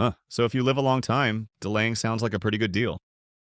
Huh. So if you live a long time, delaying sounds like a pretty good deal.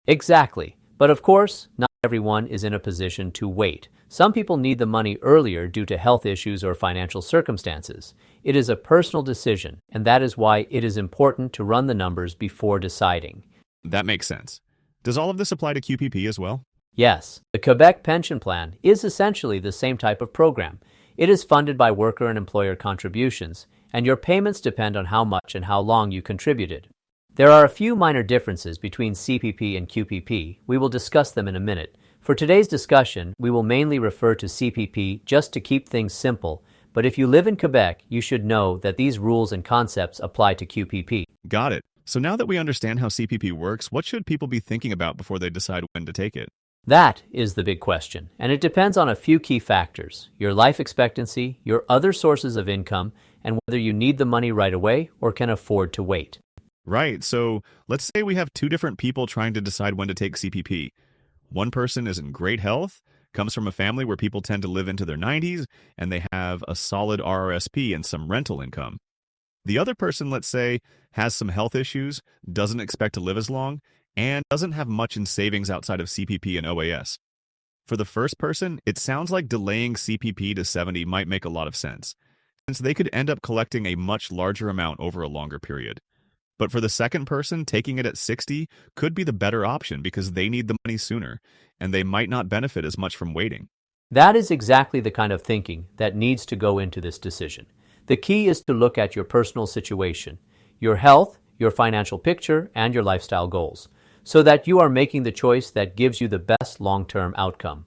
Exactly. But of course, not everyone is in a position to wait. Some people need the money earlier due to health issues or financial circumstances. It is a personal decision, and that is why it is important to run the numbers before deciding. That makes sense. Does all of this apply to QPP as well? Yes, the Quebec Pension Plan is essentially the same type of program. It is funded by worker and employer contributions, and your payments depend on how much and how long you contributed. There are a few minor differences between CPP and QPP. We will discuss them in a minute. For today's discussion, we will mainly refer to CPP just to keep things simple, but if you live in Quebec, you should know that these rules and concepts apply to QPP. Got it. So now that we understand how CPP works, what should people be thinking about before they decide when to take it? That is the big question, and it depends on a few key factors: your life expectancy, your other sources of income, and whether you need the money right away or can afford to wait. Right, so let's say we have two different people trying to decide when to take CPP. One person is in great health, comes from a family where people tend to live into their 90s, and they have a solid RRSP and some rental income. The other person, let's say, has some health issues, doesn't expect to live as long, and doesn't have much in savings outside of CPP and OAS. For the first person, it sounds like delaying CPP to 70 might make a lot of sense, since they could end up collecting a much larger amount over a longer period. But for the second person, taking it at 60 could be the better option because they need the money sooner, and they might not benefit as much from waiting. That is exactly the kind of thinking that needs to go into this decision. The key is to look at your personal situation, your health, your financial picture, and your lifestyle goals, so that you are making the choice that gives you the best long-term outcome.